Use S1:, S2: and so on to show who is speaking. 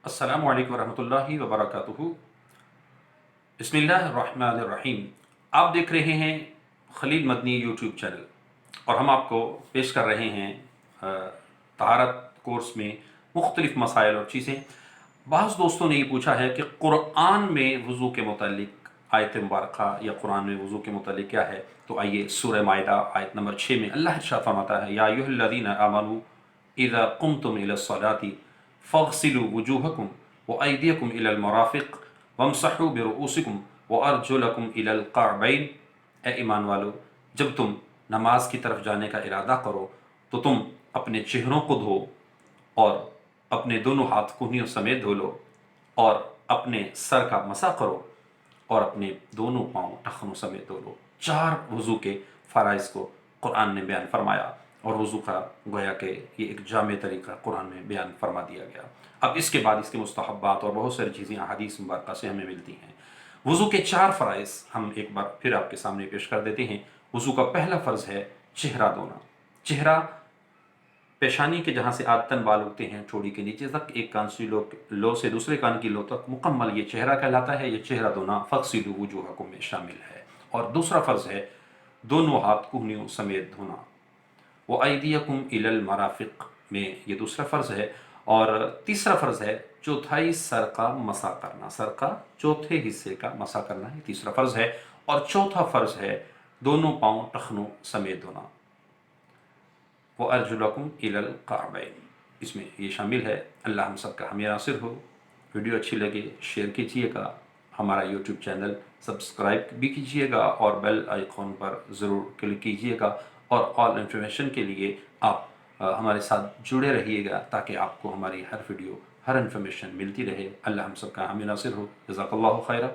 S1: अस्सलामु अलैकुम वरहमतुल्लाहि वबरकातुहू। बिस्मिल्लाहिर्रहमानिर्रहीम। आप देख रहे हैं खलील मदनी यूट्यूब चैनल और हम आपको पेश कर रहे हैं तहारत कोर्स में मुख्तलिफ़ मसाइल और चीज़ें। बाज़ दोस्तों ने ये पूछा है कि क़ुरआन में वज़ू के मुतालिक आयत मुबारका या क़ुरआन में वज़ू के मुतालिक क्या है। तो आइए सूरह माइदा आयत नंबर 6 में अल्लाह इरशाद फरमाता है, या अय्युहल्लज़ीना आमनू इज़ा कुमतुम इलस्सलाति फ़ग़सिलू वुजूहकुम व अयदियकुम इलल मराफ़िक़ वमसहू बिरुऊसिकुम व अर्जुलकुम इलल कअबैन। ए ईमान वालो, जब तुम नमाज की तरफ जाने का इरादा करो तो तुम अपने चेहरों को धो और अपने दोनों हाथ कूहनियों समेत धो लो और अपने सर का मसा करो और अपने दोनों पाँव टखनों समेत धो लो। 4 वज़ू के फ़राइज़ को कुरान ने बयान फरमाया और वज़ू का गोया कि ये एक जामे तरीका कुरान में बयान फरमा दिया गया। अब इसके बाद इसके मुस्तहब्बात और बहुत सारी चीज़ें अहादीस मुबारका से हमें मिलती हैं। वज़ू के 4 फ़राइज़ हम एक बार फिर आपके सामने पेश कर देते हैं। वज़ू का पहला फ़र्ज़ है चेहरा धोना। चेहरा पेशानी के जहाँ से आदतन बाल उगते हैं ठोड़ी के नीचे तक, एक कान से लो से दूसरे कान की लो तक मुकम्मल ये चेहरा कहलाता है। ये चेहरा धोना फ़ग़सिलू वुजूहकुम में शामिल है। और दूसरा फ़र्ज़ है दोनों हाथ कूहनियों समेत धोना। वो अयदियकुम इलल मराफ़िक़ में ये दूसरा फ़र्ज़ है। और तीसरा फ़र्ज़ है चौथाई सर का मसा करना। सर का चौथे हिस्से का मसा करना है तीसरा फ़र्ज़ है। और चौथा फ़र्ज़ है दोनों पाँव टखनों समेत धोना। वो अर्जुलकुम इलल कअबैन, इसमें ये शामिल है। अल्लाह हम सब का हामी नासिर हो। वीडियो अच्छी लगे शेयर कीजिएगा, हमारा यूट्यूब चैनल सब्सक्राइब भी कीजिएगा और बेल आइकॉन पर ज़रूर क्लिक कीजिएगा। और ऑल इन्फॉर्मेशन के लिए आप हमारे साथ जुड़े रहिएगा ताकि आपको हमारी हर वीडियो हर इन्फॉर्मेशन मिलती रहे। अल्लाह हम सब का हामी नासिर हो। जज़ाकल्लाहु खैरा।